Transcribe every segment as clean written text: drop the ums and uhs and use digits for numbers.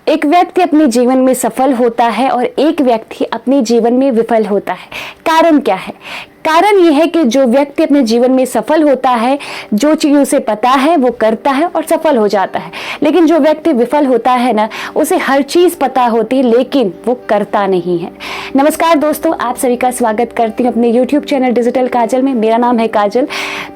एक व्यक्ति अपने जीवन में सफल होता है और एक व्यक्ति अपने जीवन में विफल होता है। कारण क्या है? कारण यह है कि जो व्यक्ति अपने जीवन में सफल होता है, जो चीज उसे पता है वो करता है और सफल हो जाता है। लेकिन जो व्यक्ति विफल होता है ना, उसे हर चीज पता होती है लेकिन वो करता नहीं है। नमस्कार दोस्तों, आप सभी का स्वागत करती हूँ अपने YouTube चैनल डिजिटल काजल में। मेरा नाम है काजल।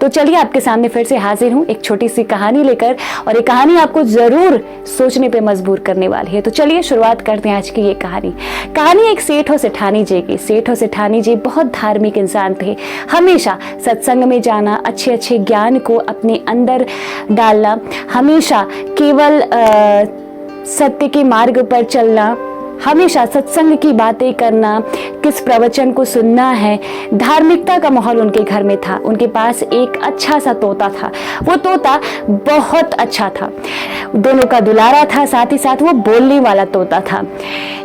तो चलिए आपके सामने फिर से हाजिर हूँ एक छोटी सी कहानी लेकर, और ये कहानी आपको जरूर सोचने पे मजबूर करने वाली है। तो चलिए शुरुआत करते हैं आज की ये कहानी एक सेठ और सेठानी जी की। सेठ और सेठानी जी बहुत धार्मिक इंसान थे। हमेशा सत्संग में जाना, अच्छे ज्ञान को अपने अंदर डालना, हमेशा केवल सत्य के मार्ग पर चलना, हमेशा सत्संग की बातें करना, किस प्रवचन को सुनना है, धार्मिकता का माहौल उनके घर में था। उनके पास एक अच्छा सा तोता था। वो तोता बहुत अच्छा था, दोनों का दुलारा था, साथ ही साथ वो बोलने वाला तोता था।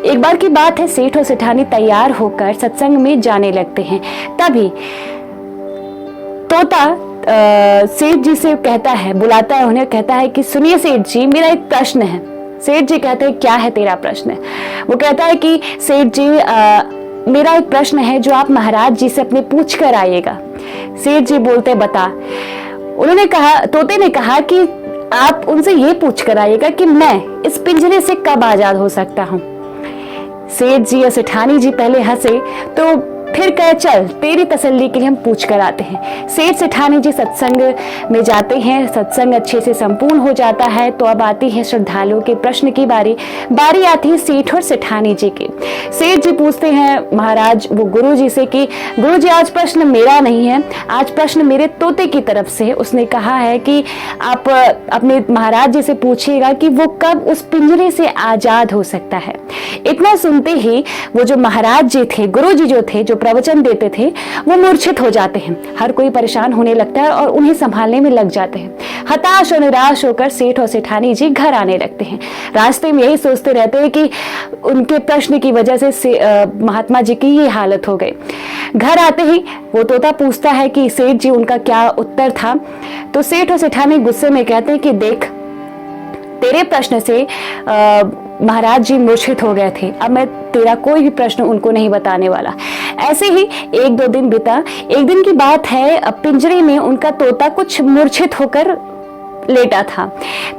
एक बार की बात है, सेठ और सेठानी तैयार होकर सत्संग में जाने लगते हैं। तभी तोता सेठ जी से कहता है, बुलाता है उन्हें, कहता है कि सुनिए सेठ जी, मेरा एक प्रश्न है। सेठ जी कहते हैं, क्या है तेरा प्रश्न? वो कहता है कि सेठ जी, मेरा एक प्रश्न है जो आप महाराज जी से अपने पूछ कर आइएगा। सेठ जी बोलते, बता। उन्होंने कहा, तोते ने कहा कि आप उनसे ये पूछ कर आइएगा कि मैं इस पिंजरे से कब आजाद हो सकता हूँ। सेठ जी और सेठानी जी पहले हंसे, तो फिर कहे, चल तेरी तसल्ली के लिए हम पूछ कर आते हैं। सेठ सेठानी जी सत्संग में जाते हैं। सत्संग अच्छे से संपूर्ण हो जाता है। तो अब आती है श्रद्धालुओं के प्रश्न की बारी आती है सेठ और सेठानी जी की। सेठ जी पूछते हैं महाराज, वो गुरु जी से कि गुरु जी, आज प्रश्न मेरा नहीं है, आज प्रश्न मेरे तोते की तरफ से है। उसने कहा है कि आप अपने महाराज जी से पूछिएगा कि वो कब उस पिंजरे से आजाद हो सकता है। इतना सुनते ही वो जो महाराज जी थे, गुरु जी जो थे, जो प्रवचन देते थे, वो मूर्छित हो जाते हैं। हर कोई परेशान होने लगता है और उन्हें संभालने में लग जाते हैं। हताश और निराश होकर सेठ और सेठानी जी घर आने लगते हैं। रास्ते में यही सोचते रहते हैं कि उनके प्रश्न की वजह से महात्मा जी की ये हालत हो गई। घर आते ही वो तोता पूछता है कि सेठ जी, उनका क्या उत्तर था। तो सेठ और सेठानी गुस्से में कहते हैं कि देख, तेरे प्रश्न से महाराज जी मूर्छित हो गए थे। अब मैं तेरा कोई भी प्रश्न उनको नहीं बताने वाला। ऐसे ही 1-2 दिन बीता। एक दिन की बात है, पिंजरे में उनका तोता कुछ मूर्छित होकर लेटा था।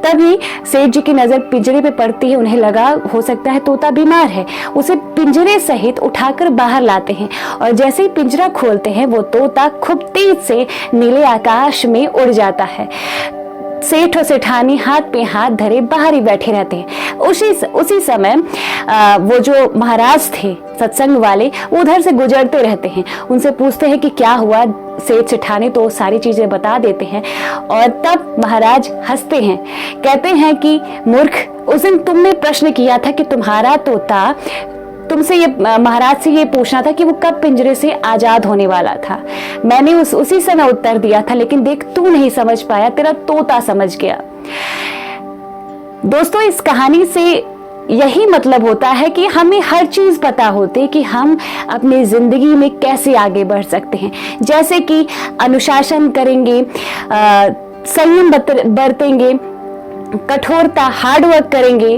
तभी सेठ जी की नजर पिंजरे पे पड़ती है। उन्हें लगा हो सकता है तोता बीमार है। उसे पिंजरे सहित उठाकर बाहर लाते हैं और जैसे ही पिंजरा खोलते हैं, वो तोता खूब तेज से नीले आकाश में उड़ जाता है। सेठ और सेठानी हाथ पे हाथ धरे बाहर ही बैठे रहते हैं। उसी समय वो जो महाराज थे सत्संग वाले, उधर से गुजरते रहते हैं। उनसे पूछते हैं कि क्या हुआ। सेठ सेठानी तो सारी चीजें बता देते हैं। और तब महाराज हंसते हैं, कहते हैं कि मूर्ख, उस दिन तुमने प्रश्न किया था कि तुम्हारा तोता, तुमसे ये महाराज से ये पूछना था कि वो कब पिंजरे से आजाद होने वाला था। मैंने उसी समय उत्तर दिया था, लेकिन देख, तू नहीं समझ पाया, तेरा तोता समझ गया। दोस्तों, इस कहानी से यही मतलब होता है कि हमें हर चीज पता होती है कि हम अपनी जिंदगी में कैसे आगे बढ़ सकते हैं। जैसे कि अनुशासन करेंगे, संयम बरतेंगे, कठोरता, हार्डवर्क करेंगे,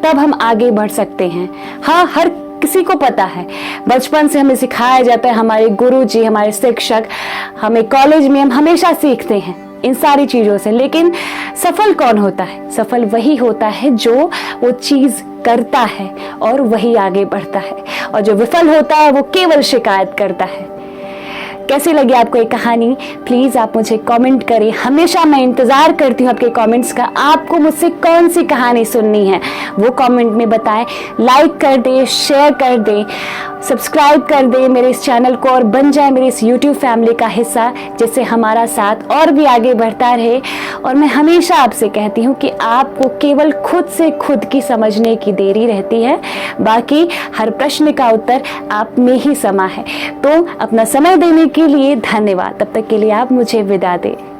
तब हम आगे बढ़ सकते हैं। हाँ, हर किसी को पता है, बचपन से हमें सिखाया जाता है, हमारे गुरुजी, हमारे शिक्षक, हमें कॉलेज में हम हमेशा सीखते हैं इन सारी चीजों से। लेकिन सफल कौन होता है? सफल वही होता है जो वो चीज करता है और वही आगे बढ़ता है, और जो विफल होता है वो केवल शिकायत करता है। कैसी लगी आपको ये कहानी? प्लीज आप मुझे कमेंट करें। हमेशा मैं इंतजार करती हूँ आपके कमेंट्स का। आपको मुझसे कौन सी कहानी सुननी है वो कमेंट में बताएं। लाइक कर दें, शेयर कर दें, सब्सक्राइब कर दें मेरे इस चैनल को, और बन जाए मेरे इस YouTube फैमिली का हिस्सा, जिससे हमारा साथ और भी आगे बढ़ता रहे। और मैं हमेशा आपसे कहती हूँ कि आपको केवल खुद से खुद की समझने की देरी रहती है, बाकी हर प्रश्न का उत्तर आप में ही समा है। तो अपना समय देने के लिए धन्यवाद। तब तक के लिए आप मुझे विदा दें।